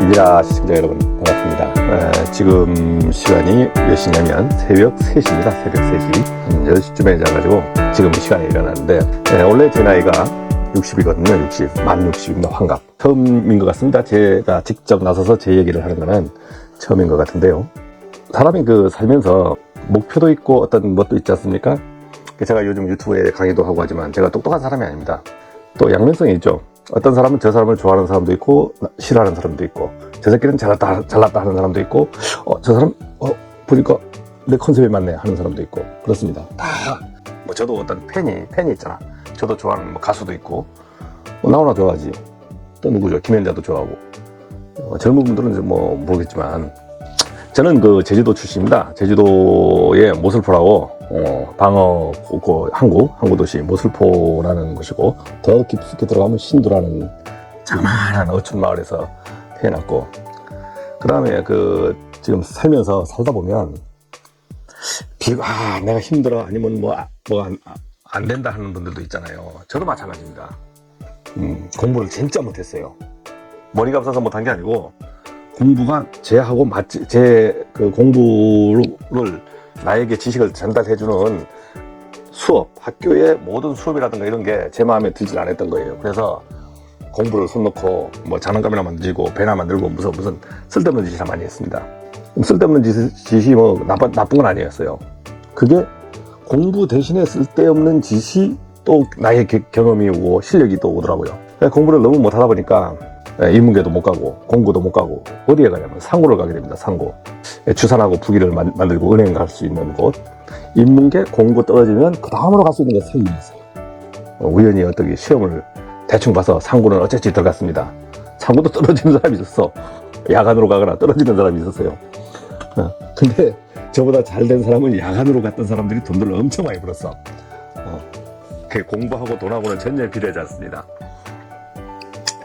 이데라 시청자 여러분 반갑습니다. 지금 시간이 몇 시냐면 새벽 3시입니다. 새벽 3시 한 10시쯤에 자가지고 지금 이 시간에 일어났는데 원래 제 나이가 60이거든요. 60, 만 60입니다. 환갑. 처음인 것 같습니다. 제가 직접 나서서 제 얘기를 하는 거는 처음인 것 같은데요. 사람이 살면서 목표도 있고 어떤 것도 있지 않습니까? 제가 요즘 유튜브에 강의도 하고 하지만 제가 똑똑한 사람이 아닙니다. 또 양면성이 있죠. 어떤 사람은 저 사람을 좋아하는 사람도 있고 싫어하는 사람도 있고 저 새끼는 잘났다 하는 사람도 있고 저 사람 보니까 내 컨셉에 맞네 하는 사람도 있고 그렇습니다. 다 뭐 저도 어떤 팬이 있잖아. 저도 좋아하는 가수도 있고 나훈아 좋아하지. 또 누구죠? 김연자도 좋아하고 젊은 분들은 이제 모르겠지만 저는 제주도 출신입니다. 제주도의 모슬포라고 방어 항구 도시 모슬포라는 곳이고 더 깊숙이 들어가면 신도라는 자그마한 어촌 마을에서 태어났고 그 다음에 지금 살다 보면 내가 힘들어 아니면 안 된다 하는 분들도 있잖아요. 저도 마찬가지입니다. 공부를 진짜 못했어요. 머리가 없어서 못한 게 아니고 공부가 제하고 맞지, 공부를 나에게 지식을 전달해주는 수업, 학교의 모든 수업이라든가 이런 게 제 마음에 들질 않았던 거예요. 그래서 공부를 손 놓고 장난감이나 만들고 배나 만들고 무슨 쓸데없는 짓이나 많이 했습니다. 쓸데없는 짓이 나쁜 건 아니었어요. 그게 공부 대신에 쓸데없는 짓이 또 나의 경험이 오고 실력이 또 오더라고요. 공부를 너무 못하다 보니까 인문계도 못 가고 공고도 못 가고 어디에 가냐면 상고를 가게 됩니다. 상고. 주산하고 부기를 만들고 은행 갈 수 있는 곳. 인문계 공고 떨어지면 그 다음으로 갈 수 있는 게 상고였어요. 우연히 어떻게 시험을 대충 봐서 상고는 어쨌지 들어갔습니다. 상고도 떨어지는 사람이 있었어. 야간으로 가거나 떨어지는 사람이 있었어요. 근데 저보다 잘된 사람은 야간으로 갔던 사람들이 돈을 엄청 많이 벌었어. 공부하고 돈하고는 전혀 비례하지 않습니다.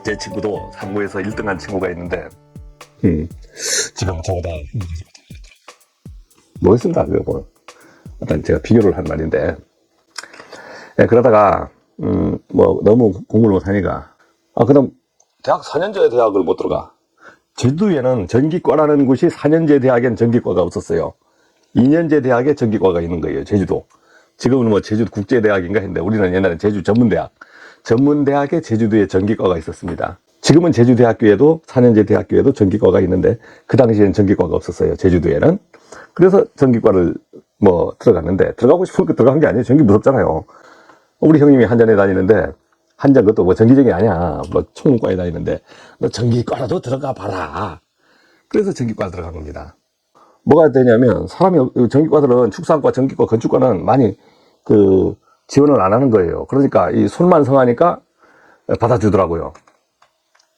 제 친구도 상고에서 1등한 친구가 있는데 지금 저보다 모르겠습니다. 일단 제가 비교를 한 말인데 그러다가 너무 공부를 못하니까 그다음 대학 4년제 대학을 못 들어가. 제주도에는 전기과라는 곳이 4년제 대학엔 전기과가 없었어요. 2년제 대학에 전기과가 있는 거예요. 제주도. 지금은 제주도 국제대학인가 했는데 우리는 옛날에 제주 전문대학에 제주도에 전기과가 있었습니다. 지금은 제주대학교에도 4년제 대학교에도 전기과가 있는데 그 당시에는 전기과가 없었어요. 제주도에는. 그래서 전기과를 들어갔는데 들어가고 싶으니까 들어간 게 아니에요. 전기 무섭잖아요. 우리 형님이 한전에 다니는데 한전 그것도 전기적이 아니야. 총무과에 다니는데 너 전기과라도 들어가 봐라. 그래서 전기과 들어간 겁니다. 뭐가 되냐면 사람이 전기과들은 축산과 전기과 건축과는 많이 지원을 안 하는 거예요. 그러니까 이 손만 성하니까 받아주더라고요.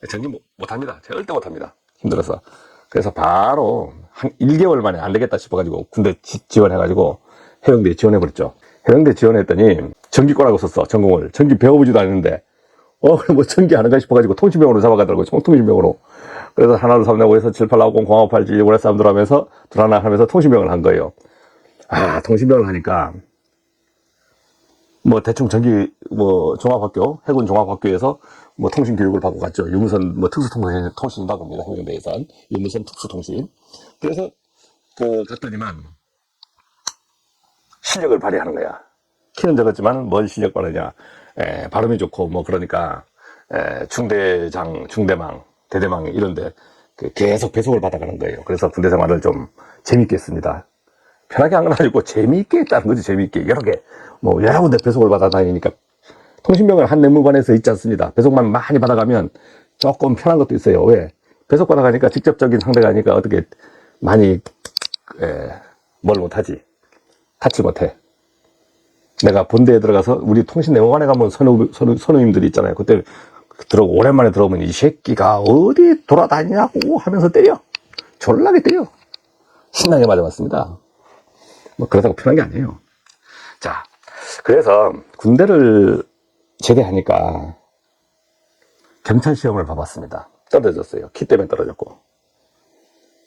전기 못합니다. 절대 못합니다. 힘들어서. 그래서 바로 한 1개월 만에 안 되겠다 싶어가지고 군대 지원해가지고 해병대에 지원해버렸죠. 해병대 지원했더니 전기과라고 썼어. 전공을. 전기 배워보지도 않았는데 전기 하는가 싶어가지고 통신병으로 잡아가더라고요. 통신병으로. 그래서 하나로 3내고 해서 7, 8, 9, 0, 0, 8, 7, 1, 5, 3 하면서 둘 하나 하면서 통신병을 한 거예요. 통신병을 하니까 대충 종합학교, 해군 종합학교에서 통신 교육을 받고 갔죠. 유무선 특수통신이라고 합니다. 해병대에선 유무선 특수통신. 그래서 갔더니만 실력을 발휘하는 거야. 키는 적었지만 뭘 실력 발휘냐. 발음이 좋고 그러니까 중대장, 중대망, 대대망 이런데 계속 배속을 받아가는 거예요. 그래서 군대 생활을 좀 재밌게 했습니다. 편하게 한 건 아니고 재미있게 했다는 거지. 재미있게 여러 군데 배속을 받아 다니니까. 통신병을 한 내무반에서 있지 않습니다. 배속만 많이 받아가면 조금 편한 것도 있어요. 왜? 배속 받아가니까 직접적인 상대가 아니니까 어떻게 많이 뭘 못하지. 타치 못해. 내가 본대에 들어가서 우리 통신 내무반에 가면 선우님들이 있잖아요. 그때 오랜만에 들어오면 이 새끼가 어디 돌아다니냐고 하면서 때려. 졸라게 때려. 신나게 맞아봤습니다. 그렇다고 편한 게 아니에요. 자, 그래서 군대를 제대하니까 경찰 시험을 봐봤습니다. 떨어졌어요. 키 때문에 떨어졌고.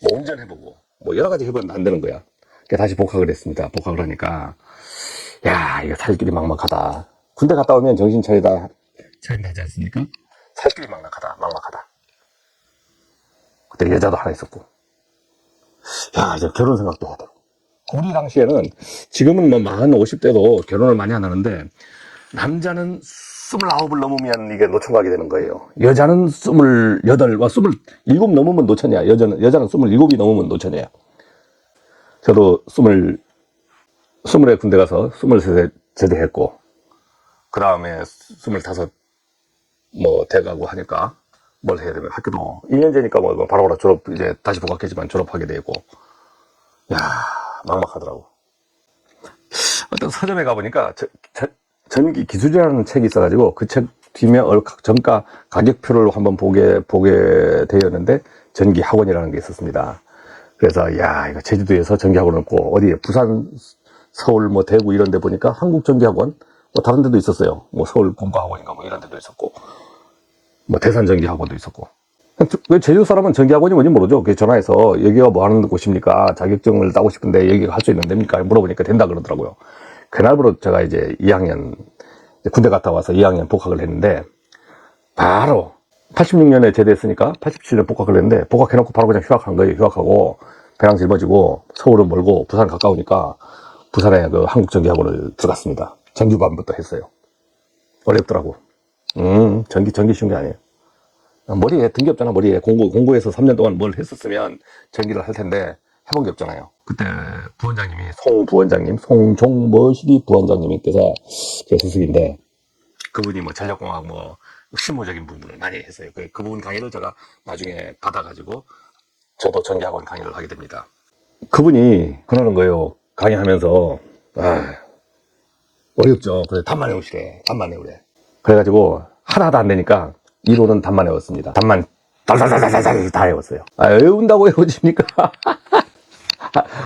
운전해보고 여러 가지 해봤는데 안 되는 거야. 그래서 다시 복학을 했습니다. 복학을 하니까 이거 살 길이 막막하다. 군대 갔다 오면 정신 차린다 하지 않습니까? 살 길이 막막하다. 그때 여자도 하나 있었고. 야, 이제 결혼 생각도 하더라고. 우리 당시에는, 지금은 뭐 40, 50대도 결혼을 많이 안 하는데, 남자는 29을 넘으면 이게 노총각이 되는 거예요. 여자는 28, 27 넘으면 노처녀야. 여자는 27이 넘으면 노처녀야. 저도 20에 군대 가서 23에 제대했고, 그 다음에 25, 돼가고 하니까, 뭘 해야 되면 학교도 2년제니까 바로 졸업, 이제 다시 복학했지만 졸업하게 되고, 야, 막막하더라고. 어떤 서점에 가보니까, 전기 기술이라는 책이 있어가지고, 그 책 뒤에 정가 가격표를 한번 보게 되었는데, 전기 학원이라는 게 있었습니다. 그래서, 야, 이거 제주도에서 전기 학원을 없고, 어디에, 부산, 서울, 대구 이런 데 보니까 한국 전기 학원, 다른 데도 있었어요. 서울 공과학원인가 이런 데도 있었고, 대산 전기 학원도 있었고. 제주도 사람은 전기 학원이 뭔지 모르죠. 그래서 전화해서, 여기가 뭐 하는 곳입니까? 자격증을 따고 싶은데, 여기가 할 수 있는 데입니까? 물어보니까 된다 그러더라고요. 그날부로 제가 이제 2학년, 군대 갔다 와서 2학년 복학을 했는데, 바로 86년에 제대했으니까 87년 복학을 했는데, 복학해놓고 바로 그냥 휴학한 거예요. 휴학하고, 배랑 짊어지고, 서울은 멀고, 부산 가까우니까, 부산에 그 한국전기학원을 들어갔습니다. 정규반부터 했어요. 어렵더라고. 전기 쉬운 게 아니에요. 머리에 든 게 없잖아, 머리에. 공고에서 3년 동안 뭘 했었으면 전기를 할 텐데, 해본 게 없잖아요. 그때 부원장님이, 송종머시기 부원장님께서 제 스승인데, 그분이 전력공학 실무적인 부분을 많이 했어요. 그 부분 강의를 제가 나중에 받아가지고, 저도 전기학원 강의를 하게 됩니다. 그분이 그러는 거예요. 강의하면서, 어렵죠. 그래서 답만 외우시래. 답만 외우래. 그래가지고, 하나도 안 되니까, 이론은 답만 외웠습니다. 답만, 달달달달달 다 외웠어요. 외운다고 외워집니까?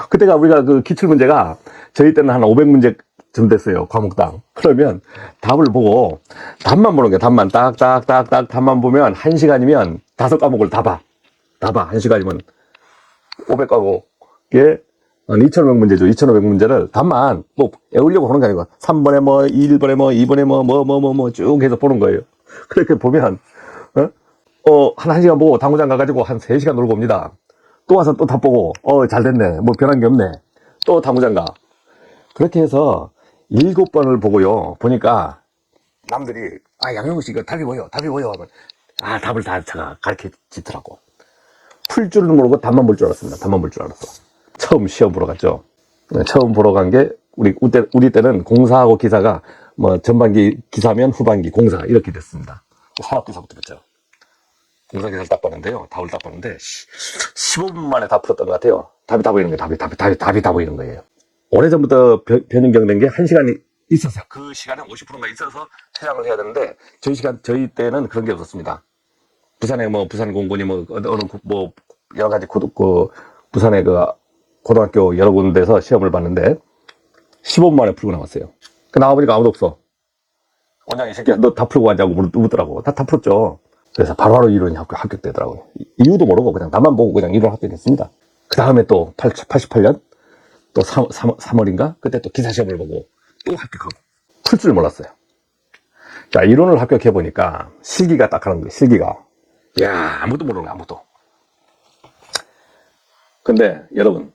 그때가 우리가 그 기출문제가, 저희 때는 한 500문제쯤 됐어요. 과목당. 그러면, 답을 보고, 답만 보는 거예요. 답만, 딱딱딱딱 답만 보면, 1시간이면 5과목을 다 봐. 1시간이면 500과목에, 2,500문제죠. 2,500문제를 답만 외우려고 하는 게 아니고 3번에 1번에 2번에 쭉 해서 보는 거예요. 그렇게 보면 한 1시간 보고 당구장 가가지고 한 3시간 놀고 옵니다. 또 와서 또 답 보고 잘 됐네. 당한 게 없네. 또 당구장 가. 그렇게 해서 7번을 보고요. 보니까 남들이 양용우 씨 이거 답이 뭐요? 하면 답을 다 제가 가르쳐 주더라고. 풀 줄은 모르고 답만 볼 줄 알았습니다. 답만 볼 줄 알았어. 처음 시험 보러 갔죠. 처음 보러 간 게, 우리 때는 공사하고 기사가, 전반기 기사면 후반기 공사, 이렇게 됐습니다. 산업기사부터 됐죠. 공사기사를 딱 봤는데요. 답을 딱 봤는데, 15분 만에 다 풀었던 것 같아요. 답이 다 보이는 거예요. 답이 다 보이는 거예요. 오래전부터 변경된 게 1시간이 있었어요. 그 시간에 50%가 있어서 퇴장을 해야 되는데, 저희 때는 그런 게 없었습니다. 부산에 부산 공군이 여러 가지 부산에 고등학교 여러 군데서 시험을 봤는데 15분 만에 풀고 나왔어요. 나와보니까 아무도 없어. 원장이 이 새끼야 너 다 풀고 왔냐고 묻더라고. 다 풀었죠. 그래서 바로바로 이론이 합격되더라고요. 이유도 모르고 그냥 답만 보고 그냥 이론 합격했습니다. 그 다음에 또 88년 또 3월인가 그때 또 기사 시험을 보고 또 합격하고 풀 줄 몰랐어요. 자, 이론을 합격해보니까 실기가 딱 하는 거예요. 실기가. 야, 아무도 모르는 거야, 아무도. 근데 여러분,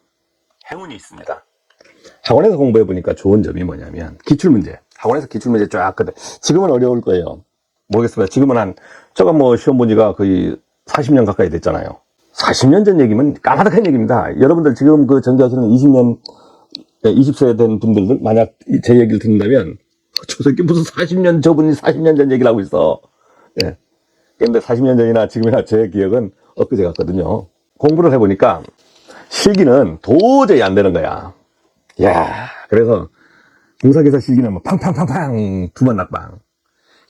행운이 있습니다. 학원에서 공부해보니까 좋은 점이 뭐냐면 기출문제. 학원에서 기출문제 쫙 근데 지금은 어려울 거예요. 모르겠습니다. 지금은 제가 시험 본 지가 거의 40년 가까이 됐잖아요. 40년 전 얘기면 까마득한 얘기입니다. 여러분들 지금 전기하시는 20세 된 분들 만약 제 얘기를 듣는다면 저 새끼 무슨 40년 저분이 40년 전 얘기를 하고 있어. 예. 근데 40년 전이나 지금이나 제 기억은 엊그제 같거든요. 공부를 해보니까 실기는 도저히 안 되는 거야. 야, 그래서 공사기사 실기는 팡팡팡팡 두만 낙방.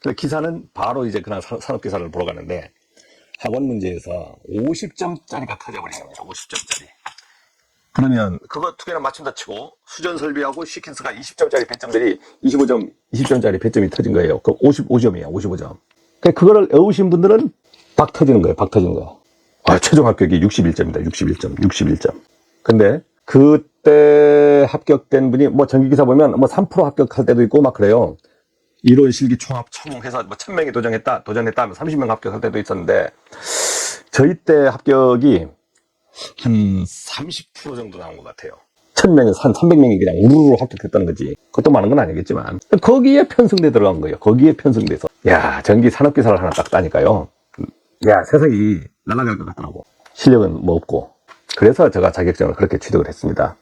그래서 기사는 바로 이제 그냥 산업기사를 보러 가는데 학원 문제에서 50점짜리가 터져버린 겁니다. 50점짜리. 그러면 그거 두 개나 맞춘다 치고 수전 설비하고 시퀀스가 20점짜리 배점들이 20점짜리 배점이 터진 거예요. 그 55점이에요. 55점. 그거를 외우신 분들은 박 터지는 거예요. 최종 합격이 61점입니다. 61점. 근데 그때 합격된 분이 전기기사 보면 3% 합격할 때도 있고 막 그래요. 이론 실기 총합 총해서 1000명이 도전했다 하면 30명 합격할 때도 있었는데 저희 때 합격이 한 30% 정도 나온 것 같아요. 1000명에서 한 300명이 그냥 우르르 합격했다는 거지. 그것도 많은 건 아니겠지만 거기에 편성돼 들어간 거예요. 거기에 편성돼서. 야, 전기 산업기사를 하나 딱 따니까요. 야, 세상이 날아갈 것 같더라고. 실력은 뭐 없고. 그래서 제가 자격증을 그렇게 취득을 했습니다.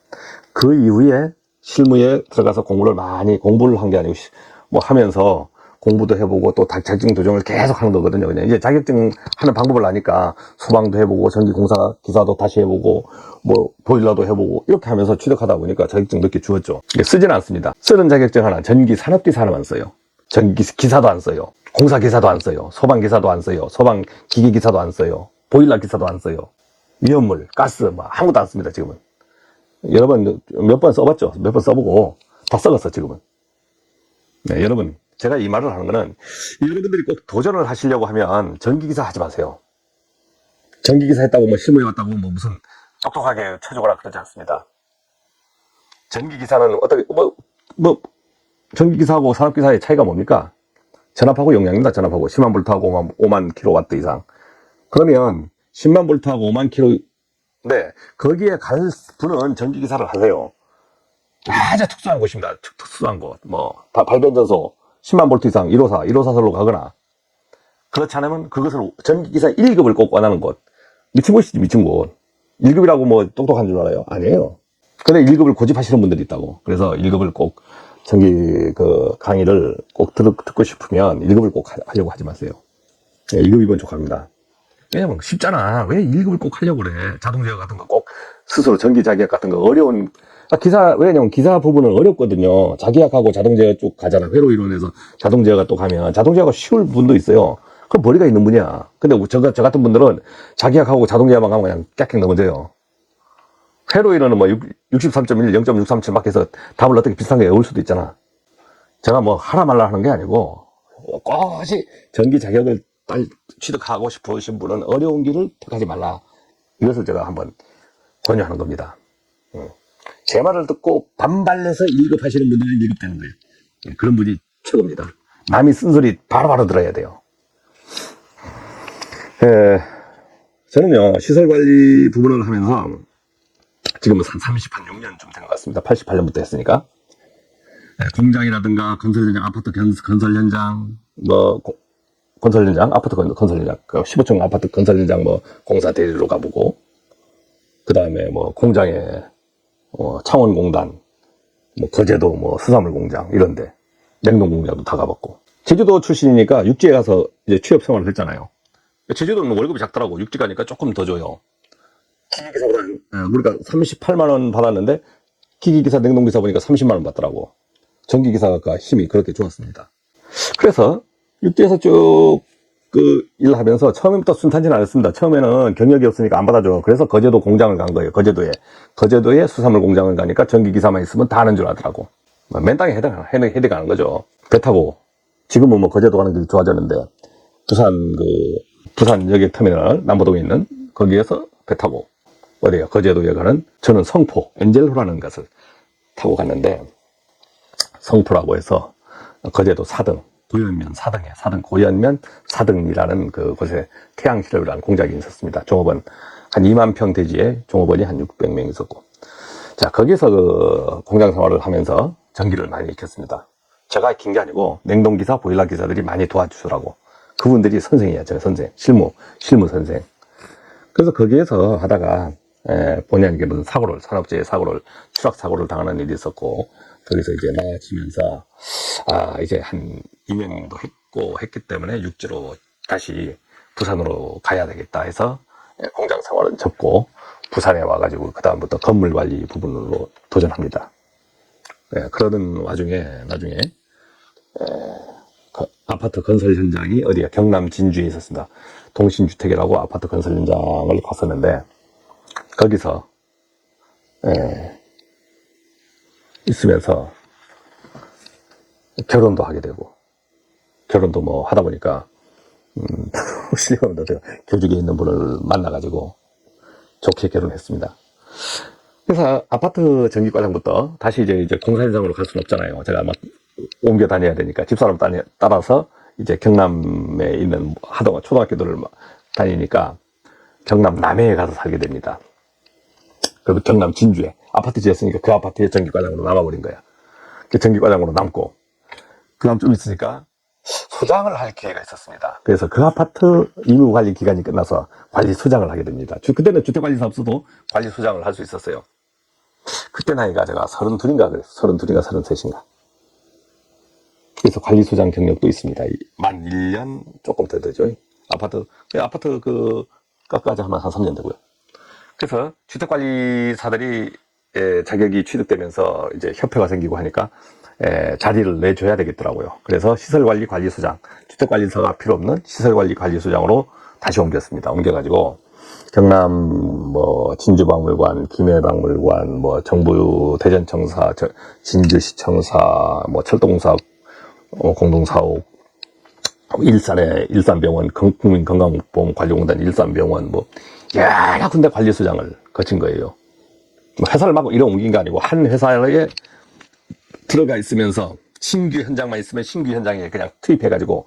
그 이후에 실무에 들어가서 공부를 한 게 아니고 뭐 하면서 공부도 해보고 또 자격증 도전을 계속 하는 거거든요. 그냥 이제 자격증 하는 방법을 아니까 소방도 해보고 전기공사 기사도 다시 해보고 뭐 보일러도 해보고 이렇게 하면서 취득하다 보니까 자격증 몇 개 주었죠. 쓰지는 않습니다. 쓰는 자격증 하나, 전기 산업기사 하나만 써요. 전기 기사도 안 써요. 공사 기사도 안 써요. 소방 기사도 안 써요. 소방 기계 기사도 안 써요. 보일러 기사도 안 써요. 위험물, 가스 뭐 아무것도 안 씁니다. 지금은. 여러 번 몇 번 써봤죠. 몇 번 써보고 다 썩었어 지금은. 네, 여러분 제가 이 말을 하는 거는 여러분들이 꼭 도전을 하시려고 하면 전기기사 하지 마세요. 전기기사 했다고 뭐 실무에 왔다고 뭐 무슨 똑똑하게 쳐주거나 그러지 않습니다. 전기기사는 어떻게 전기기사하고 산업기사의 차이가 뭡니까? 전압하고 용량입니다. 전압하고 10만 볼트하고 5만 킬로와트 이상. 그러면 10만 볼트하고 5만 킬로 네, 거기에 갈 분은 전기기사를 하세요. 아주 특수한 곳입니다. 특수한 곳. 발변전소 10만 볼트 이상 1호사설로 가거나 그렇지 않으면 그것을 전기기사 1급을 꼭 원하는 곳. 미친 곳이지, 미친 곳. 1급이라고 뭐 똑똑한 줄 알아요? 아니에요. 근데 1급을 고집하시는 분들이 있다고. 그래서 1급을 꼭 전기 강의를 꼭 듣고 싶으면 1급을 꼭 하려고 하지 마세요. 네, 1급이면 족합니다. 왜냐면 쉽잖아. 왜 1급을 꼭 하려고 그래. 자동제어 같은 거 꼭 스스로 전기 자기약 같은 거 어려운 왜냐면 기사 부분은 어렵거든요. 자기약하고 자동제어 쪽 가잖아. 회로 이론에서 자동제어가 또 가면 자동제어가 쉬울 분도 있어요. 그럼 머리가 있는 분이야. 근데 저 같은 분들은 자기약하고 자동제어만 가면 그냥 깍깍 넘어져요. 회로 이론은 뭐 63.1, 0.637 막 해서 답을 어떻게 비슷한 게 외울 수도 있잖아. 제가 뭐 하라 말라 하는 게 아니고 꼭이 전기 자격을 취득하고 싶으신 분은 어려운 길을 택하지 말라. 이것을 제가 한번 권유하는 겁니다. 제 말을 듣고 반발해서 1급 하시는 분들은 1급 되는 거예요. 그런 분이 최고입니다. 남이 쓴 소리 바로바로 들어야 돼요. 저는요, 시설관리 부분을 하면서 지금은 한 36년쯤 된 것 같습니다. 88년부터 했으니까. 공장이라든가 건설 현장, 아파트 건설 현장, 건설 현장, 아파트 건설 현장, 15층 아파트 건설 현장 공사 대리로 가보고, 그 다음에 공장에 창원공단, 거제도 수산물 공장 이런데 냉동 공장도 다 가봤고, 제주도 출신이니까 육지에 가서 이제 취업 생활을 했잖아요. 제주도는 월급이 작더라고. 육지 가니까 조금 더 줘요. 기기기사보다 우리가 38만 원 받았는데 기기기사 냉동기사 보니까 30만 원 받더라고. 전기기사가 힘이 그렇게 좋았습니다. 그래서 육지에서 쭉 일하면서 처음부터 순탄치는 않았습니다. 처음에는 경력이 없으니까 안 받아줘. 그래서 거제도 공장을 간 거예요. 거제도에 수산물 공장을 가니까 전기기사만 있으면 다 하는 줄 알더라고. 맨땅에 헤딩하는 거죠. 배 타고 지금은 거제도 가는 길이 좋아졌는데 부산 여객터미널 남부동에 있는 거기에서 배 타고 어디야 거제도에 가는 저는 성포 엔젤호라는 것을 타고 갔는데, 성포라고 해서 거제도 사등 고연면 고연면 사등이라는 그곳에 태양실험이라는 공장이 있었습니다. 종업원 한 2만 평 대지에 종업원이 한 600명 있었고, 자 거기서 공장 생활을 하면서 전기를 많이 익혔습니다. 제가 익힌 게 아니고 냉동기사 보일러 기사들이 많이 도와주더라고. 그분들이 선생이에요. 제가 실무 선생. 그래서 거기에서 하다가 본의 아니게 무슨 산업재해 추락 사고를 당하는 일이 있었고, 거기서 이제 나와지면서 이제 한 2년도 했기 때문에 육지로 다시 부산으로 가야 되겠다 해서 공장 생활은 접고 부산에 와가지고 그 다음부터 건물 관리 부분으로 도전합니다. 그러던 와중에 나중에 아파트 건설 현장이 어디야 경남 진주에 있었습니다. 동신주택이라고 아파트 건설 현장을 갔었는데, 거기서 있으면서 결혼도 하게 되고, 결혼도 하다 보니까 실례합니다. 교직에 있는 분을 만나가지고 좋게 결혼했습니다. 그래서 아파트 전기과장부터 다시 이제 공사 현장으로 갈 수는 없잖아요. 제가 옮겨 다녀야 되니까 집사람 따라서 이제 경남에 있는 초등학교들을 다니니까 경남 남해에 가서 살게 됩니다. 그리고 경남 진주에 아파트 지었으니까 그 아파트에 전기과장으로 남아버린 거야. 그 전기과장으로 남고 그 다음 좀 있으니까 소장을 할 기회가 있었습니다. 그래서 그 아파트 임의관리 기간이 끝나서 관리소장을 하게 됩니다. 그때는 주택관리사 없어도 관리소장을 할 수 있었어요. 그때 나이가 제가 32인가 그랬어요. 32인가 33인가. 그래서 관리소장 경력도 있습니다. 만 1년 조금 더 되죠. 아파트 그까지 하면 한 3년 되고요. 그래서 주택관리사들이 자격이 취득되면서 이제 협회가 생기고 하니까 자리를 내줘야 되겠더라고요. 그래서 시설관리 관리소장, 주택관리사가 필요 없는 시설관리 관리소장으로 다시 옮겼습니다. 옮겨가지고 경남 뭐 진주박물관, 김해박물관, 뭐 정부 대전청사, 진주시청사, 뭐 철도공사 공동사옥, 일산의 일산병원, 국민건강보험관리공단 일산병원, 뭐 여러 군데 관리소장을 거친 거예요. 회사를 막 이런 옮긴 게 아니고 한 회사에 들어가 있으면서 신규 현장만 있으면 신규 현장에 그냥 투입해가지고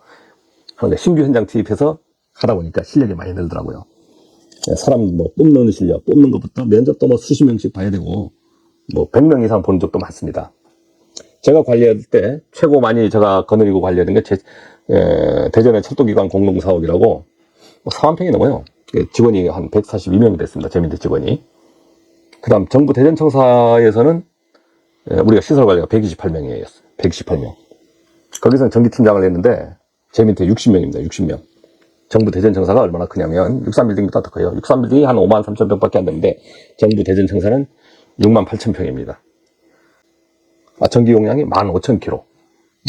하는데 신규 현장 투입해서 하다 보니까 실력이 많이 늘더라고요. 사람 뭐 뽑는 실력, 뽑는 것부터 면접도 뭐 수십 명씩 봐야 되고 뭐 100명 이상 보는 적도 많습니다. 제가 관리할 때 최고 많이 제가 거느리고 관리했던 게 대전의 철도기관 공동사옥이라고 뭐 4만 평이 넘어요. 직원이 한 142명이 됐습니다. 제 밑에 직원이. 그 다음 정부 대전청사에서는 우리가 시설관리가 128명이었어요. 128명. 거기서는 전기팀장을 했는데 제 밑에 60명입니다. 60명. 정부 대전청사가 얼마나 크냐면 63빌딩보다 더 커요. 63빌딩이 한 5만 3천 평밖에 안 되는데 정부 대전청사는 6만 8천 평입니다. 전기 용량이 15,000kg.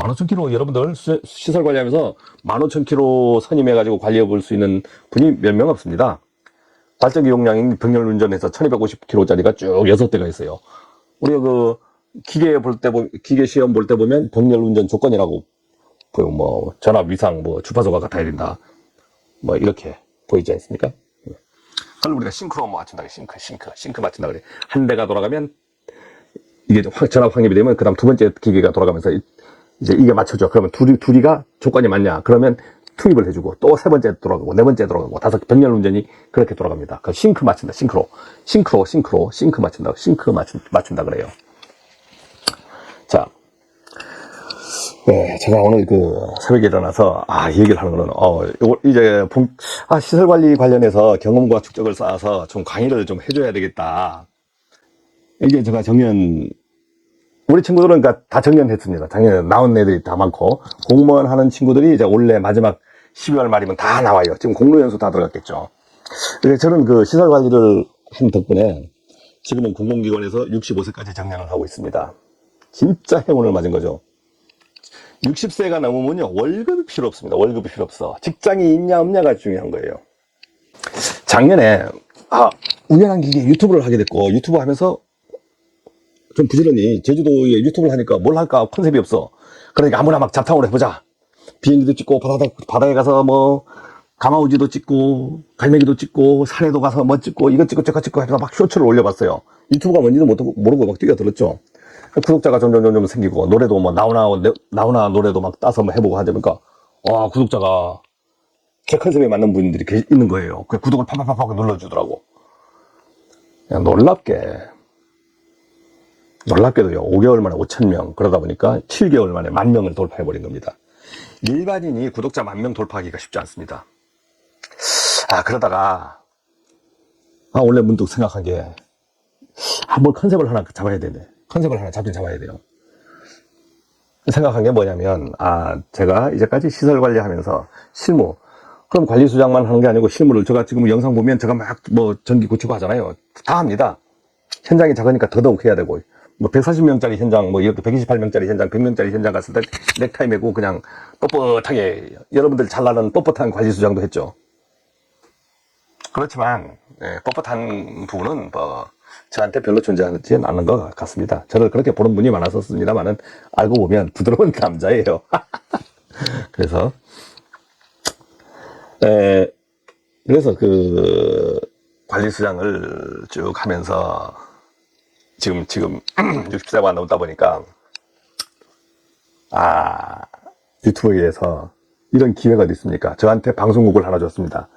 15,000kg 여러분들 시설 관리하면서 15,000kg 선임해가지고 관리해 볼 수 있는 분이 몇 명 없습니다. 발전기 용량이 병렬 운전해서 1250kg짜리가 쭉 6대가 있어요. 우리가 그 기계 시험 볼 때 보면 병렬 운전 조건이라고 보여. 뭐 전압 이상 뭐 주파수가 같아야 된다. 뭐 이렇게 보이지 않습니까? 그걸 우리가 싱크로 맞춘다. 싱크 맞춘다 그래. 한 대가 돌아가면 이게 전압 확립이 되면 그다음 두 번째 기계가 돌아가면서 이제 이게 맞춰져. 그러면 둘이가 조건이 맞냐? 그러면 투입을 해주고 또 세 번째 돌아가고 네 번째 돌아가고 다섯 병렬 운전이 그렇게 돌아갑니다. 그 싱크 맞춘다. 싱크 맞춘다. 맞춘다 그래요. 자, 네, 제가 오늘 새벽에 일어나서 이 얘기를 하는 거는 이제 시설 관리 관련해서 경험과 축적을 쌓아서 좀 강의를 좀 해줘야 되겠다. 이게 제가 우리 친구들은 다 정년했습니다. 작년에 나온 애들이 다 많고, 공무원 하는 친구들이 이제 올해 마지막 12월 말이면 다 나와요. 지금 공로연수 다 들어갔겠죠. 그래서 저는 시설 관리를 한 덕분에 지금은 공공기관에서 65세까지 정년을 하고 있습니다. 진짜 행운을 맞은 거죠. 60세가 넘으면요, 월급이 필요 없습니다. 월급이 필요 없어. 직장이 있냐, 없냐가 중요한 거예요. 작년에, 우연한 기계에 유튜브를 하게 됐고, 유튜브 하면서 좀 부지런히 제주도에 유튜브를 하니까 뭘 할까 컨셉이 없어. 그러니까 아무나 막 잡탕으로 해보자. 비행기도 찍고 바다에 가서 뭐 가마우지도 찍고 갈매기도 찍고 산에도 가서 뭐 찍고 이거 찍고 저거 찍고 해서 막 쇼츠를 올려봤어요. 유튜브가 뭔지도 모르고 막 뛰어들었죠. 구독자가 점점 생기고 노래도 뭐 나오나 노래도 막 따서 뭐 해보고 하다 보니까 구독자가 제 컨셉에 맞는 분들이 있는 거예요. 그 구독을 팍팍팍 눌러주더라고. 그냥 놀랍게도요, 5개월 만에 5,000명, 그러다 보니까 7개월 만에 10,000명을 돌파해버린 겁니다. 일반인이 구독자 10,000명 돌파하기가 쉽지 않습니다. 그러다가, 원래 문득 생각한 게, 한번 컨셉을 하나 잡아야 되네. 컨셉을 하나 잡아야 돼요. 생각한 게 뭐냐면, 제가 이제까지 시설 관리하면서 실무, 그럼 관리수장만 하는 게 아니고 실무를 제가 지금 영상 보면 제가 막 전기 고치고 하잖아요. 다 합니다. 현장이 작으니까 더더욱 해야 되고, 140명짜리 현장, 이렇게 128명짜리 현장, 100명짜리 현장 갔을 때 넥타이 메고 그냥 뻣뻣하게, 여러분들 잘 나는 뻣뻣한 관리수장도 했죠. 그렇지만, 뻣뻣한 부분은 저한테 별로 존재하지 않는 것 같습니다. 저를 그렇게 보는 분이 많았었습니다만은, 알고 보면 부드러운 남자예요. 그래서 관리수장을 쭉 하면서, 지금 60세가 넘다 보니까 유튜브에서 이런 기회가 어디 있습니까? 저한테 방송국을 하나 줬습니다.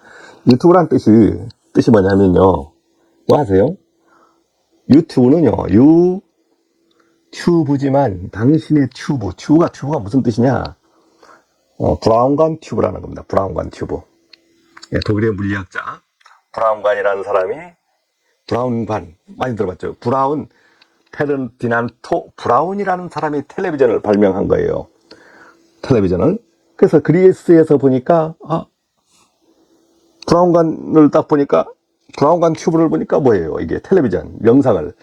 유튜브란 뜻이 뜻이 뭐냐면요. 뭐 아세요? 유튜브는요, 튜브지만 당신의 튜브가 무슨 뜻이냐? 브라운관 튜브라는 겁니다. 브라운관 튜브. 예, 독일의 물리학자 브라운관이라는 사람이 브라운관 많이 들어봤죠? 페르디난토 브라운이라는 사람이 텔레비전을 발명한 거예요. 텔레비전을. 그래서 그리스에서 보니까 브라운관을 딱 보니까 브라운관 튜브를 보니까 뭐예요? 이게 텔레비전 영상을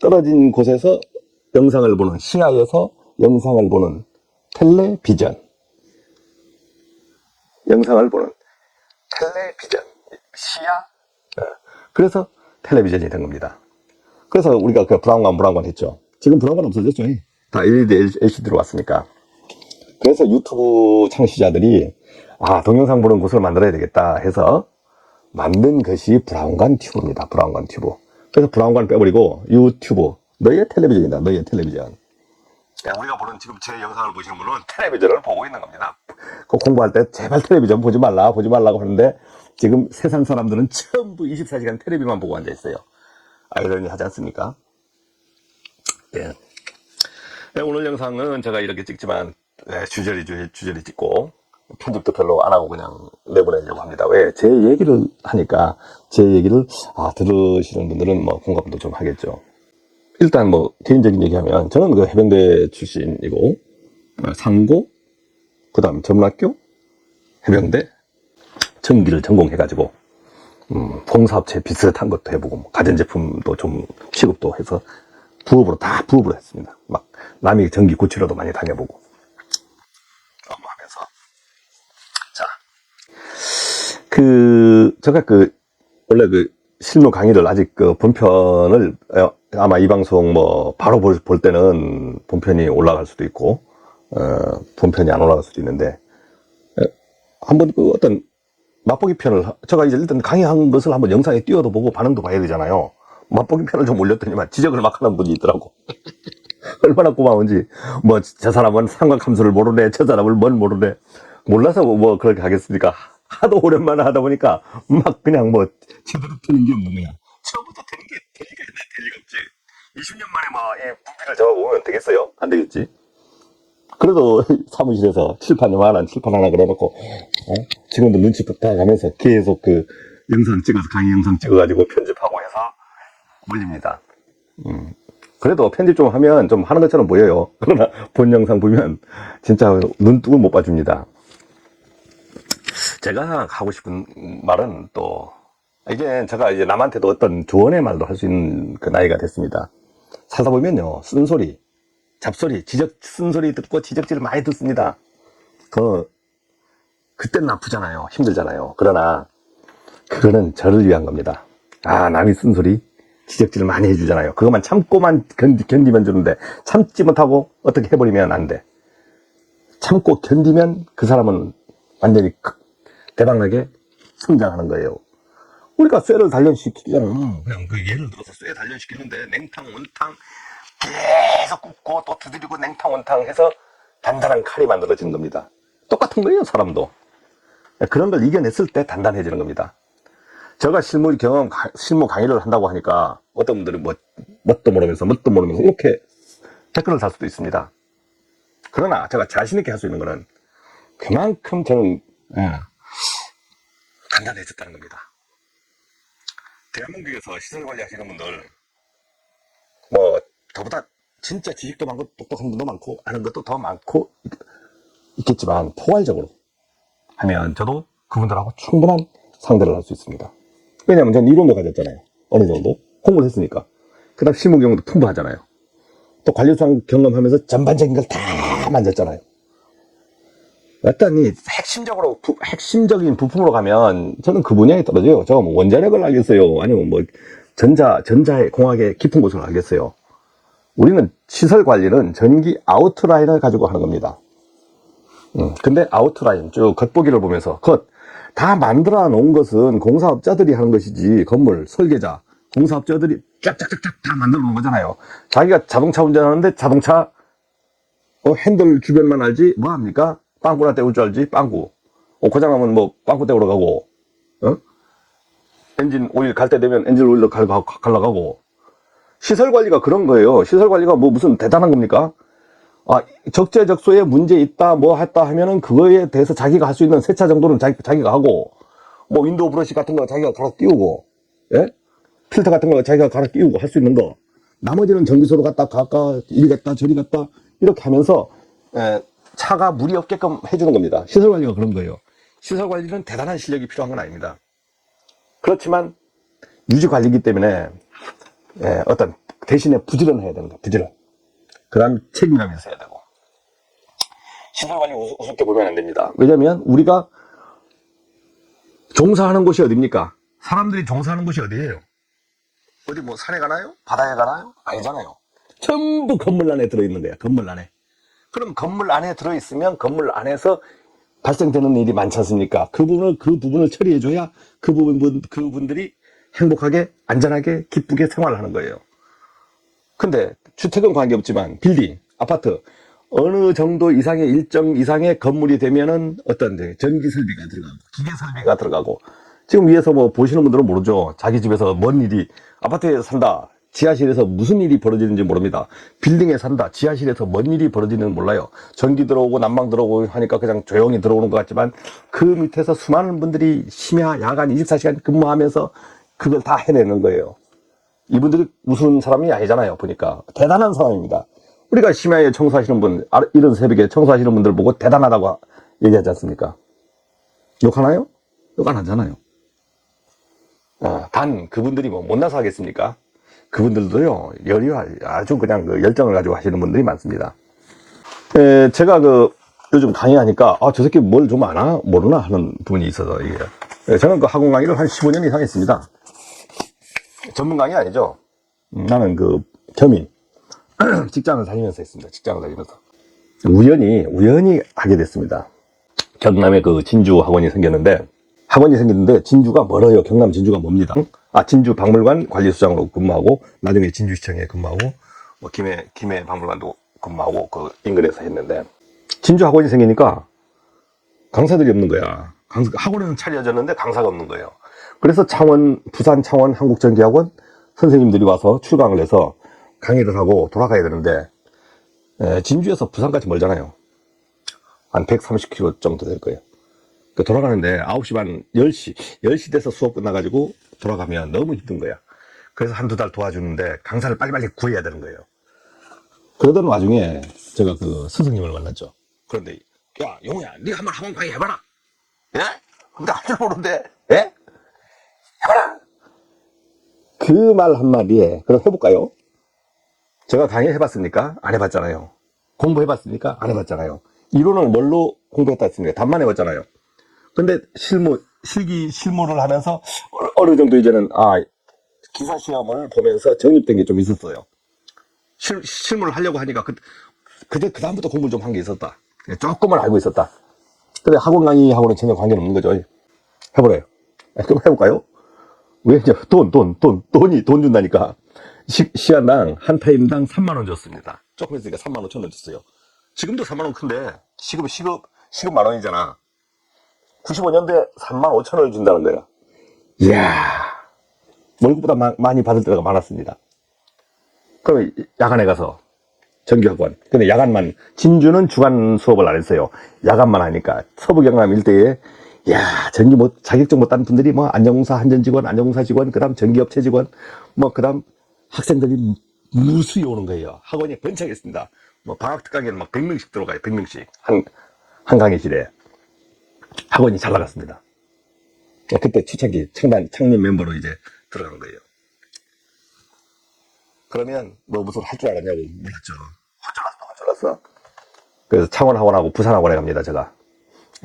떨어진 곳에서 영상을 보는 시야에서 영상을 보는 텔레비전. 영상을 보는 텔레비전. 시야. 그래서 텔레비전이 된 겁니다. 그래서 우리가 그 브라운관 했죠. 지금 브라운관 없어졌죠. 다 LED, LCD로 왔으니까. 그래서 유튜브 창시자들이 동영상 보는 곳을 만들어야 되겠다 해서 만든 것이 브라운관 튜브입니다. 브라운관 튜브. 그래서 브라운관 빼버리고 유튜브. 너희의 텔레비전이다. 너희의 텔레비전. 우리가 보는 지금 제 영상을 보시는 분은 텔레비전을 보고 있는 겁니다. 그 공부할 때 제발 텔레비전 보지 말라고 하는데 지금 세상 사람들은 전부 24시간 텔레비만 보고 앉아 있어요. 아이러니 하지 않습니까? 예. 오늘 영상은 제가 이렇게 찍지만 주저리 찍고 편집도 별로 안 하고 그냥 내보내려고 합니다. 왜? 제 얘기를 하니까 제 얘기를 들으시는 분들은 뭐 공감도 좀 하겠죠. 일단 뭐 개인적인 얘기하면 저는 그 해병대 출신이고 상고 그다음 전문학교 해병대 전기를 전공해가지고 공사업체 비슷한 것도 해보고 뭐 가전제품도 좀 취급도 해서 부업으로 했습니다. 막 남이 전기 고치러도 많이 다녀보고 하면서 제가 원래 실무 강의를 아직 본편을 아마 이 방송 뭐 바로 볼 때는 본편이 올라갈 수도 있고 본편이 안 올라갈 수도 있는데 한번 어떤 맛보기 편을 제가 이제 일단 강의한 것을 한번 영상에 띄워도 보고 반응도 봐야 되잖아요. 맛보기 편을 좀 올렸더니만 지적을 막 하는 분이 있더라고. 얼마나 고마운지. 뭐 저 사람은 삼각함수를 모르네, 저 사람을 뭘 모르네. 몰라서 뭐 그렇게 하겠습니까? 하도 오랜만에 하다 보니까 막 그냥 뭐 제대로 되는 게 없는 거야. 처음부터 되는 게 될 리가 없지. 20년 만에 막 이 부피를 잡아보면 되겠어요? 안 되겠지. 그래도 사무실에서 칠판 하나 그려놓고 직원들 눈치 봐가면서 계속 강의 영상 찍어가지고 편집하고 해서 올립니다. 그래도 편집 좀 하면 좀 하는 것처럼 보여요. 그러나 본 영상 보면 진짜 눈뜨고 못 봐줍니다. 제가 하고 싶은 말은 또 이게 제가 이제 남한테도 어떤 조언의 말도 할 수 있는 그 나이가 됐습니다. 살다 보면요, 쓴소리, 잡소리, 쓴소리 듣고 지적질을 많이 듣습니다. 그때는 아프잖아요. 힘들잖아요. 그러나 그거는 저를 위한 겁니다. 남이 쓴소리, 지적질을 많이 해주잖아요. 그것만 참고만 견디면 주는데 참지 못하고 어떻게 해버리면 안 돼. 참고 견디면 그 사람은 완전히 대박나게 성장하는 거예요. 우리가 쇠를 단련시키잖아. 그냥 예를 들어서 쇠 단련시키는데 냉탕, 온탕 계속 굽고 또 두드리고 냉탕, 온탕 해서 단단한 칼이 만들어지는 겁니다. 똑같은 거예요, 사람도. 그런 걸 이겨냈을 때 단단해지는 겁니다. 제가 실무 강의를 한다고 하니까 어떤 분들은 뭣도 모르면서 이렇게 댓글을 달 수도 있습니다. 그러나 제가 자신있게 할 수 있는 거는 그만큼 저는 단단해졌다는 겁니다. 대한민국에서 시설 관리 하시는 분들 저보다 진짜 지식도 많고 똑똑한 분도 많고 아는 것도 더 많고 있겠지만 포괄적으로 하면 저도 그분들하고 충분한 상대를 할 수 있습니다. 왜냐하면 저는 이론도 가졌잖아요. 어느 정도 공부를 했으니까. 그 다음 실무 경험도 풍부하잖아요. 또 관리수상 경험하면서 전반적인 걸 다 만졌잖아요. 어떤 핵심적인 부품으로 가면 저는 그 분야에 떨어져요. 제가 뭐 원자력을 알겠어요. 아니면 뭐 전자의 공학의 깊은 곳을 알겠어요. 우리는 시설 관리는 전기 아웃라인을 가지고 하는 겁니다. 근데 아웃라인 쭉 겉보기를 보면서 다 만들어 놓은 것은 공사업자들이 하는 것이지 건물 설계자 공사업자들이 쫙쫙쫙쫙 다 만들어 놓은 거잖아요. 자기가 자동차 운전하는데 자동차 핸들 주변만 알지 뭐 합니까? 빵꾸나 때울 줄 알지 빵꾸. 고장나면 뭐 빵꾸 때우러 가고 엔진 오일 갈 때 되면 엔진 오일로 갈라가고. 시설 관리가 그런 거예요. 시설 관리가 뭐 무슨 대단한 겁니까? 아, 적재적소에 문제 있다, 뭐 했다 하면은 그거에 대해서 자기가 할 수 있는 세차 정도는 자기가 하고, 뭐 윈도우 브러쉬 같은 거 자기가 갈아 끼우고, 예? 필터 같은 거 자기가 갈아 끼우고 할 수 있는 거. 나머지는 정비소로 갔다 이리 갔다 저리 갔다 이렇게 하면서 차가 무리 없게끔 해주는 겁니다. 시설 관리가 그런 거예요. 시설 관리는 대단한 실력이 필요한 건 아닙니다. 그렇지만 유지 관리이기 때문에 어떤 대신에 부지런해야 되는 거야. 부지런. 그 다음 책임감이 있어야 되고. 시설 관리 우습게 보면 안 됩니다. 왜냐면 우리가 종사하는 곳이 어딥니까? 사람들이 종사하는 곳이 어디예요? 어디 뭐 산에 가나요? 바다에 가나요? 아니잖아요. 전부 건물 안에 들어있는 거야. 건물 안에. 그럼 건물 안에 들어있으면 건물 안에서 발생되는 일이 많지 않습니까? 그 부분을 처리해줘야 그분들이 행복하게, 안전하게, 기쁘게 생활을 하는 거예요. 근데 주택은 관계없지만 빌딩, 아파트 어느 정도 이상의 일정 이상의 건물이 되면은 어떤 전기 설비가 들어가고 기계 설비가 들어가고 지금 위에서 뭐 보시는 분들은 모르죠. 자기 집에서 뭔 일이 아파트에 산다. 지하실에서 무슨 일이 벌어지는지 모릅니다. 빌딩에 산다. 지하실에서 뭔 일이 벌어지는지 몰라요. 전기 들어오고 난방 들어오고 하니까 그냥 조용히 들어오는 것 같지만 그 밑에서 수많은 분들이 심야, 야간 24시간 근무하면서 그걸 다 해내는 거예요. 이분들이 무슨 사람이 아니잖아요. 보니까 대단한 사람입니다. 우리가 심야에 청소하시는 분, 이런 새벽에 청소하시는 분들 보고 대단하다고 얘기하지 않습니까? 욕하나요? 욕 안 하잖아요. 단 그분들이 뭐 못나서 하겠습니까? 그분들도요, 아주 그냥 그 열정을 가지고 하시는 분들이 많습니다. 제가 요즘 강의하니까, 저 새끼 뭘 좀 아나? 모르나? 하는 부분이 있어서, 이게. 저는 그 학원 강의를 한 15년 이상 했습니다. 전문 강의 아니죠? 나는 겸임. 직장을 다니면서 했습니다. 직장을 다니면서. 우연히 하게 됐습니다. 경남에 진주 학원이 생겼는데, 진주가 멀어요. 경남 진주가 멉니다. 진주 박물관 관리소장으로 근무하고 나중에 진주시청에 근무하고 뭐 김해 박물관도 근무하고 그 인근에서 했는데 진주 학원이 생기니까 강사들이 없는 거야. 학원은 차려졌는데 강사가 없는 거예요. 그래서 부산 창원 한국전기학원 선생님들이 와서 출강을 해서 강의를 하고 돌아가야 되는데 진주에서 부산까지 멀잖아요. 한 130km 정도 될 거예요. 돌아가는데 9시 반, 10시 돼서 수업 끝나가지고 돌아가면 너무 힘든 거야. 그래서 한두 달 도와주는데 강사를 빨리빨리 구해야 되는 거예요. 그러던 와중에 제가 스승님을 만났죠. 그런데 야 용우야 네가 한번 학원 강의 해봐라. 예? 근데 할 줄 모르는데 예? 해봐라. 그 말 한마디에 그럼 해볼까요? 제가 강의 해봤습니까? 안 해봤잖아요. 공부해봤습니까? 안 해봤잖아요. 이론을 뭘로 공부했다 했습니까? 답만 해봤잖아요. 근데 실무를 하면서 어느 정도 이제는 기사 시험을 보면서 정립된 게 좀 있었어요. 실무를 하려고 하니까 그다음부터 공부를 좀 한 게 있었다. 조금은 알고 있었다. 근데 학원 강의하고는 전혀 관계는 없는 거죠. 해보래요. 그럼 해볼까요? 왜냐 돈이 돈 준다니까. 시간당 한 타임당 3만 원 줬습니다. 조금 했으니까 3만 5천 원 줬어요. 지금도 3만 원 큰데 시급 만 원이잖아. 95년도에 3만 5천 원을 준다는 거야. 이야, 월급보다 많이 받을 때가 많았습니다. 그럼 야간에 가서 정규학원. 근데 야간만, 진주는 주간 수업을 안 했어요. 야간만 하니까 서부 경남 일대에 전기 자격증 못 따는 분들이 안전공사 한전직원, 안전공사 직원, 그 다음 전기업체 직원, 그 다음 학생들이 무수히 오는 거예요. 학원이 번창했습니다. 방학 특강에는 100명씩 들어가요. 100명씩. 한 강의실에. 학원이 잘 나갔습니다. 그때 초창기 창립 멤버로 이제 들어간 거예요. 그러면 무슨 할 줄 알았냐고 물었죠. 헛졸랐어. 그래서 창원 학원하고 부산 학원에 갑니다. 제가.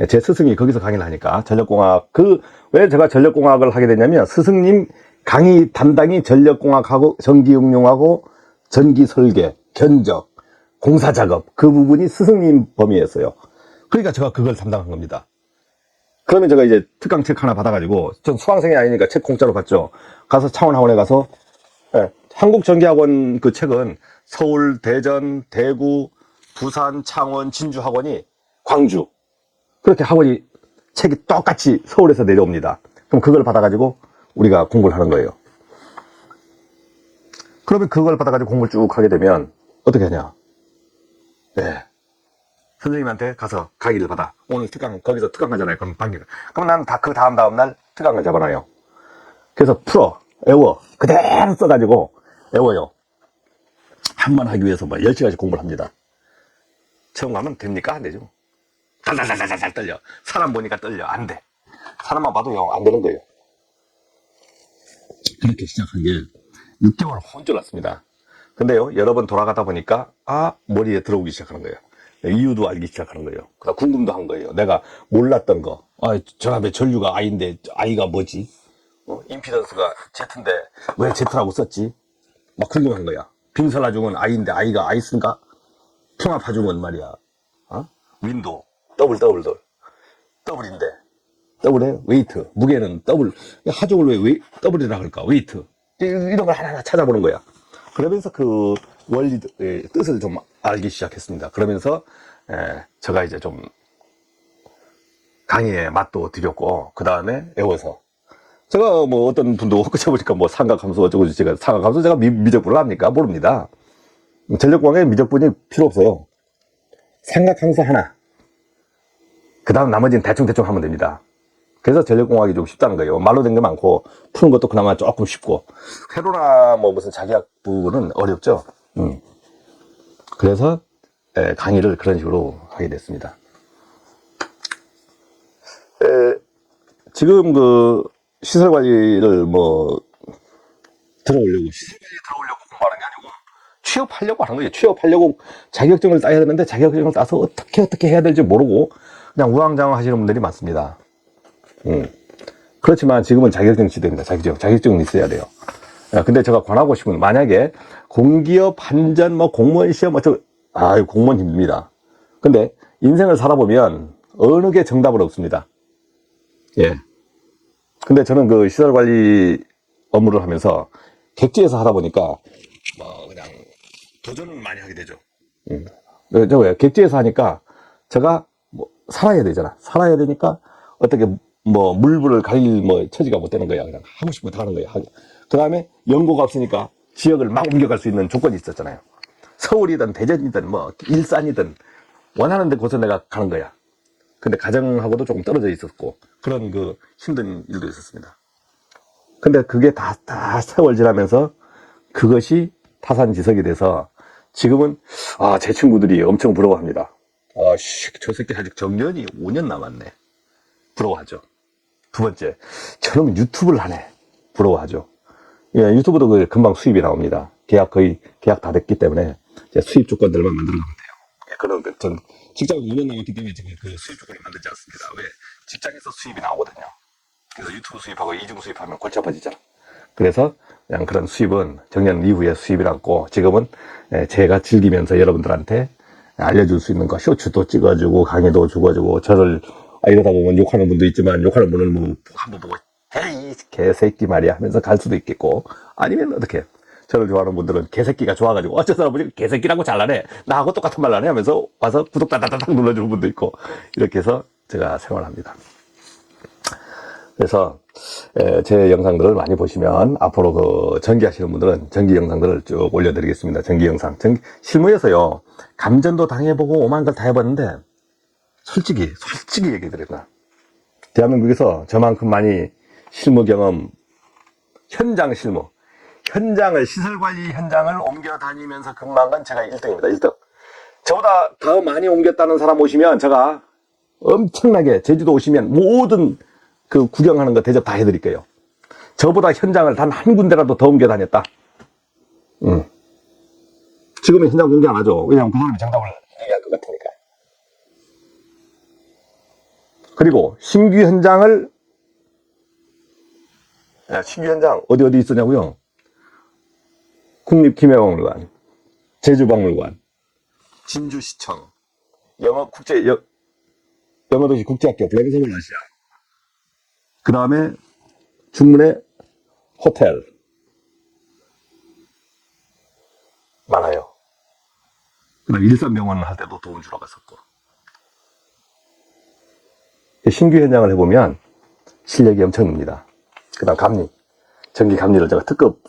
제 스승이 거기서 강의를 하니까 전력공학 왜 제가 전력공학을 하게 됐냐면 스승님 강의 담당이 전력공학하고 전기응용하고 전기설계, 견적, 공사작업 그 부분이 스승님 범위였어요. 그러니까 제가 그걸 담당한 겁니다. 그러면 제가 이제 특강 책 하나 받아가지고 전 수강생이 아니니까 책 공짜로 받죠. 가서 창원학원에 가서 한국전기학원 그 책은 서울, 대전, 대구, 부산, 창원, 진주 학원이 광주 그렇게 학원이 책이 똑같이 서울에서 내려옵니다. 그럼 그걸 받아가지고 우리가 공부를 하는 거예요. 그러면 그걸 받아가지고 공부를 쭉 하게 되면 어떻게 하냐? 네. 선생님한테 가서 강의를 받아. 오늘 특강, 거기서 특강 하잖아요. 그럼 방기를. 그럼 난 다 그 다음날 특강을 잡아놔요. 그래서 풀어, 외워. 그대로 써가지고 외워요. 한 번 하기 위해서 뭐 10시간씩 공부를 합니다. 처음 가면 됩니까? 안 되죠. 달달달달달 떨려. 사람 보니까 떨려. 안 돼. 사람만 봐도요, 안 되는 거예요. 그렇게 시작한 게 6개월 혼쭐 났습니다. 근데요, 여러 번 돌아가다 보니까, 머리에 들어오기 시작하는 거예요. 이유도 알기 시작하는 거예요. 그다음 궁금도 한 거예요. 내가 몰랐던 거. 저람의 전류가 I인데, I가 뭐지? 임피던스가 Z인데, 왜 Z라고 썼지? 막 궁금한 거야. 빙설하중은 I인데, I가 I인가? 평합하중은 말이야. 윈도, 더블인데, 더블에 웨이트, 무게는 더블, 하중을 왜 더블이라고 할까? 웨이트. 이런 걸 하나하나 찾아보는 거야. 그러면서 그 원리, 뜻을 좀 알기 시작했습니다. 그러면서, 제가 이제 좀 강의에 맛도 들였고, 그 다음에 외워서. 제가 뭐 어떤 분도 그쳐보니까 뭐 삼각함수 어쩌고 제가 삼각함수 제가 미적분을 합니까? 모릅니다. 전력공학에 미적분이 필요 없어요. 삼각함수 하나. 그 다음 나머지는 대충 하면 됩니다. 그래서 전력공학이 좀 쉽다는 거예요. 말로 된 게 많고, 푸는 것도 그나마 조금 쉽고, 회로나 뭐 무슨 자기학 부분은 어렵죠. 그래서, 강의를 그런 식으로 하게 됐습니다. 지금 그, 시설 관리를 뭐, 시설 관리 들어오려고 공부하는 게 아니고, 취업하려고 하는 거예요. 취업하려고 자격증을 따야 되는데, 자격증을 따서 어떻게 해야 될지 모르고, 그냥 우왕좌왕 하시는 분들이 많습니다. 그렇지만 지금은 자격증 시대입니다. 자격증은 있어야 돼요. 근데 제가 권하고 싶은, 만약에 공기업, 한전, 뭐 공무원 시험, 공무원 힘듭니다. 근데 인생을 살아보면 어느 게 정답은 없습니다. 예. 근데 저는 그 시설 관리 업무를 하면서 객지에서 하다 보니까 그냥 도전을 많이 하게 되죠. 저 왜? 객지에서 하니까 제가 뭐 살아야 되잖아. 살아야 되니까 어떻게 뭐 물불을 가릴 뭐 처지가 못 되는 거야. 그냥 하고 싶은 거 다 하는 거야. 그 다음에 연고가 없으니까 지역을 막 옮겨갈 수 있는 조건이 있었잖아요. 서울이든 대전이든 뭐 일산이든 원하는 데 곳에 내가 가는 거야. 근데 가정하고도 조금 떨어져 있었고 그런 그 힘든 일도 있었습니다. 근데 그게 다 세월 지나면서 그것이 타산지석이 돼서 지금은 제 친구들이 엄청 부러워합니다. 저 새끼 아직 정년이 5년 남았네. 부러워하죠. 두 번째, 저놈 유튜브를 하네. 부러워하죠. 예, 유튜브도 금방 수입이 나옵니다. 계약 다 됐기 때문에 이제 수입 조건들만 만들어 가면 돼요. 예, 그런 전 직장 2년 남았기 때문에 지금 그 수입 조건을 만들지 않습니다. 왜? 직장에서 수입이 나오거든요. 그래서 유튜브 수입하고 이중 수입하면 골치 아파지잖아. 그래서 그냥 그런 수입은 정년 이후에 수입이 남고 지금은 제가 즐기면서 여러분들한테 알려줄 수 있는 거 쇼츠도 찍어주고 강의도 주고주고 저를 이러다 보면 욕하는 분도 있지만 욕하는 분은 뭐 한번 보고 에이 개새끼 말이야 하면서 갈 수도 있겠고 아니면 어떻게 저를 좋아하는 분들은 개새끼가 좋아가지고 저 사람 보니까 개새끼라고 잘나네 나하고 똑같은 말 하네 하면서 와서 구독 따다닥 눌러주는 분도 있고 이렇게 해서 제가 생활합니다. 그래서 제 영상들을 많이 보시면 앞으로 그 전기 하시는 분들은 전기 영상들을 쭉 올려드리겠습니다. 전기 영상 실무에서요 감전도 당해보고 오만 걸 다 해봤는데 솔직히 얘기드립니다. 대한민국에서 저만큼 많이 실무 경험, 현장을 시설관리 현장을 옮겨 다니면서 근무한 건 제가 1등입니다. 1등. 저보다 더 많이 옮겼다는 사람 오시면 제가 엄청나게 제주도 오시면 모든 그 구경하는 거 대접 다 해드릴게요. 저보다 현장을 단 한 군데라도 더 옮겨 다녔다. 지금은 현장 공개 안 하죠. 왜냐하면 그 사람이 정답을 얘기할 것 같으니까. 그리고 신규 현장 어디 있었냐고요? 국립기계박물관, 제주박물관, 진주시청, 영어도시 국제학교 블랙서블라시아, 그 다음에 중문에 호텔 많아요. 그다음 일산병원 할 때도 도움 주러 갔었고. 신규 현장을 해보면 실력이 엄청 늡니다. 그 다음 감리. 전기 감리를 제가 특급,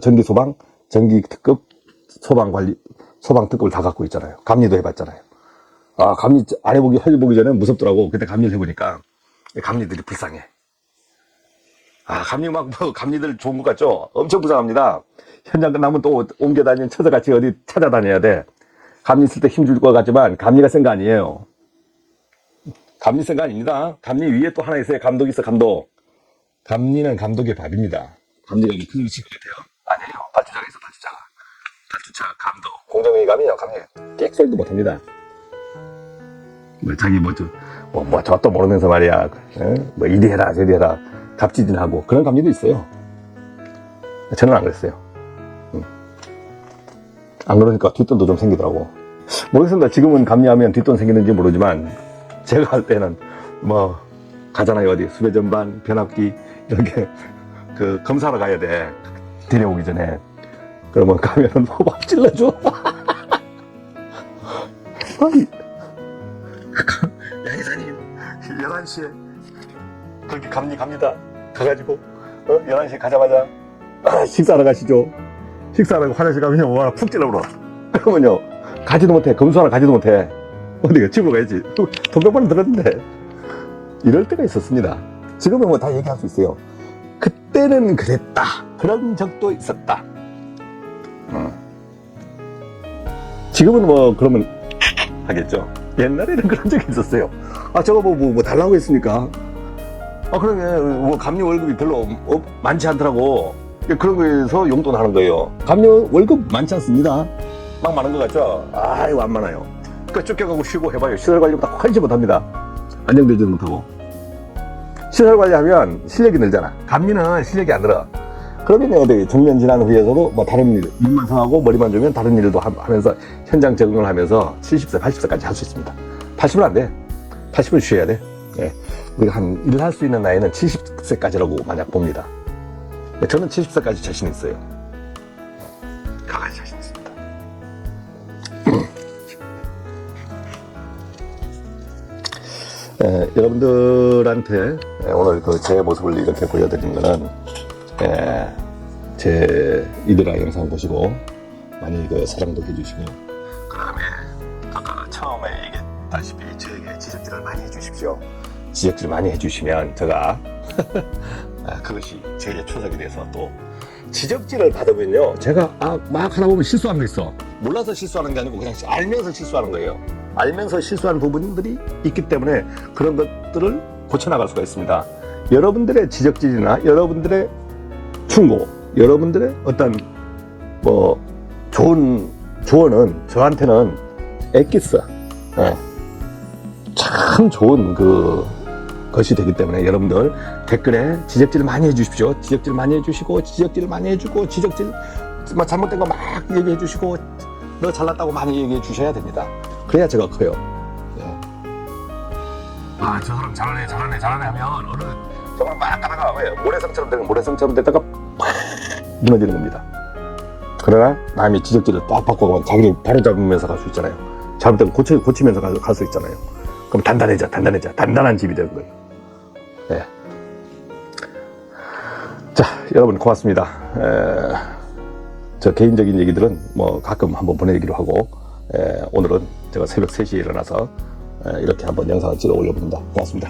전기 소방, 전기 특급 소방 관리, 소방 특급을 다 갖고 있잖아요. 감리도 해봤잖아요. 아, 감리 안 해보기 전에 무섭더라고. 그때 감리를 해보니까 감리들이 불쌍해. 아, 감리 감리들 좋은 것 같죠? 엄청 불쌍합니다. 현장 끝나면 또 옮겨 다니는 처자같이 어디 찾아다녀야 돼. 감리 쓸 때 힘줄 것 같지만 감리가 센 거 아니에요. 감리 센 거 아닙니다. 감리 위에 또 하나 있어요. 감독이 있어, 감독. 감리는 감독의 밥입니다. 감리가 뭐 큰 식으로 돼요? 아니에요. 발주자가 있어, 발주자가. 발주자, 감독. 공정회의 가면요, 감리 객설도 못합니다. 뭐 자기 저것도 모르면서 말이야. 뭐 이리 해라 저리 해라 갑질하고 그런 감리도 있어요. 저는 안 그랬어요. 안 그러니까 뒷돈도 좀 생기더라고. 모르겠습니다. 지금은 감리하면 뒷돈 생기는지 모르지만 제가 할 때는 뭐 가잖아요. 어디 수배전반 변압기 이렇게 그 검사하러 가야 돼. 데려오기 전에. 그러면 가면은 호박 찔러줘. 아니 야, 이사님, 11시에 그렇게 갑니다. 가가지고, 11시에 가자마자, 식사하러 가시죠. 식사하러 화장실 가면요, 뭐 하나 푹 찔러버려. 그러면요, 가지도 못해. 검수 하나 가지도 못해. 어디가 집으로 가야지. 돈 100만 원 들었는데. 이럴 때가 있었습니다. 지금은 뭐 다 얘기할 수 있어요. 그때는 그랬다. 그런 적도 있었다. 지금은 뭐, 그러면 하겠죠. 옛날에는 그런 적이 있었어요. 아, 저거 뭐 달라고 했습니까? 아, 그러면 뭐 감리 월급이 별로 많지 않더라고. 그런 거에서 용돈 하는 거예요. 감리 월급 많지 않습니다. 막 많은 것 같죠? 아, 이거 안 많아요. 그러니까 쫓겨가고 쉬고 해봐요. 시설 관리보다 훨씬 못합니다. 안정되지도 못하고. 시설 관리하면 실력이 늘잖아. 감리는 실력이 안 늘어. 그러면 어디 정년 지난 후에서도 뭐 다른 일만 성하고 머리만 주면 다른 일도 하면서 현장 적응을 하면서 70세, 80세까지 할 수 있습니다. 80은 안 돼. 80은 쉬어야 돼. 예. 우리가 일을 할 수 있는 나이는 70세까지라고 만약 봅니다. 저는 70세까지 자신 있어요. 강하게 자신 있습니다. 여러분들한테 오늘 그 제 모습을 이렇게 보여드린 거는 제 이들아 영상 보시고 많이 그 사랑도 해주시고 그 다음에 아까 처음에 얘기했다시피 저에게 지적질을 많이 해주십시오. 지적질 많이 해주시면 제가 그것이 저에게 초석이 돼서 또 지적질을 받으면요 제가 막 하다 보면 실수하는 거 있어. 몰라서 실수하는 게 아니고 그냥 알면서 실수하는 거예요. 알면서 실수하는 부분들이 있기 때문에 그런 것들을 고쳐나갈 수가 있습니다. 여러분들의 지적질이나 여러분들의 충고, 여러분들의 어떤 뭐 좋은 조언은 저한테는 엑기스 참 좋은 것이 되기 때문에 여러분들 댓글에 지적질 많이 해주십시오. 지적질 많이 해주시고 지적질 많이 해주고 지적질 잘못된 거 막 얘기해 주시고 너 잘났다고 많이 얘기해 주셔야 됩니다. 그래야 제가 커요. 아, 저 사람 잘하네 하면 어느 정말 막 가다가 왜 모래성처럼 되면 모래성처럼 되다가 팍 무너지는 겁니다. 그러나 남이 지적질을 빡 바꿔가면 자기를 바로 잡으면서 갈 수 있잖아요. 잘못되면 고치면서 갈 수 있잖아요. 그럼 단단한 집이 되는 거예요. 네. 자, 여러분 고맙습니다. 저 개인적인 얘기들은 뭐 가끔 한번 보내기로 하고 오늘은 제가 새벽 3시에 일어나서 이렇게 한번 영상을 찍어 올려봅니다. 고맙습니다.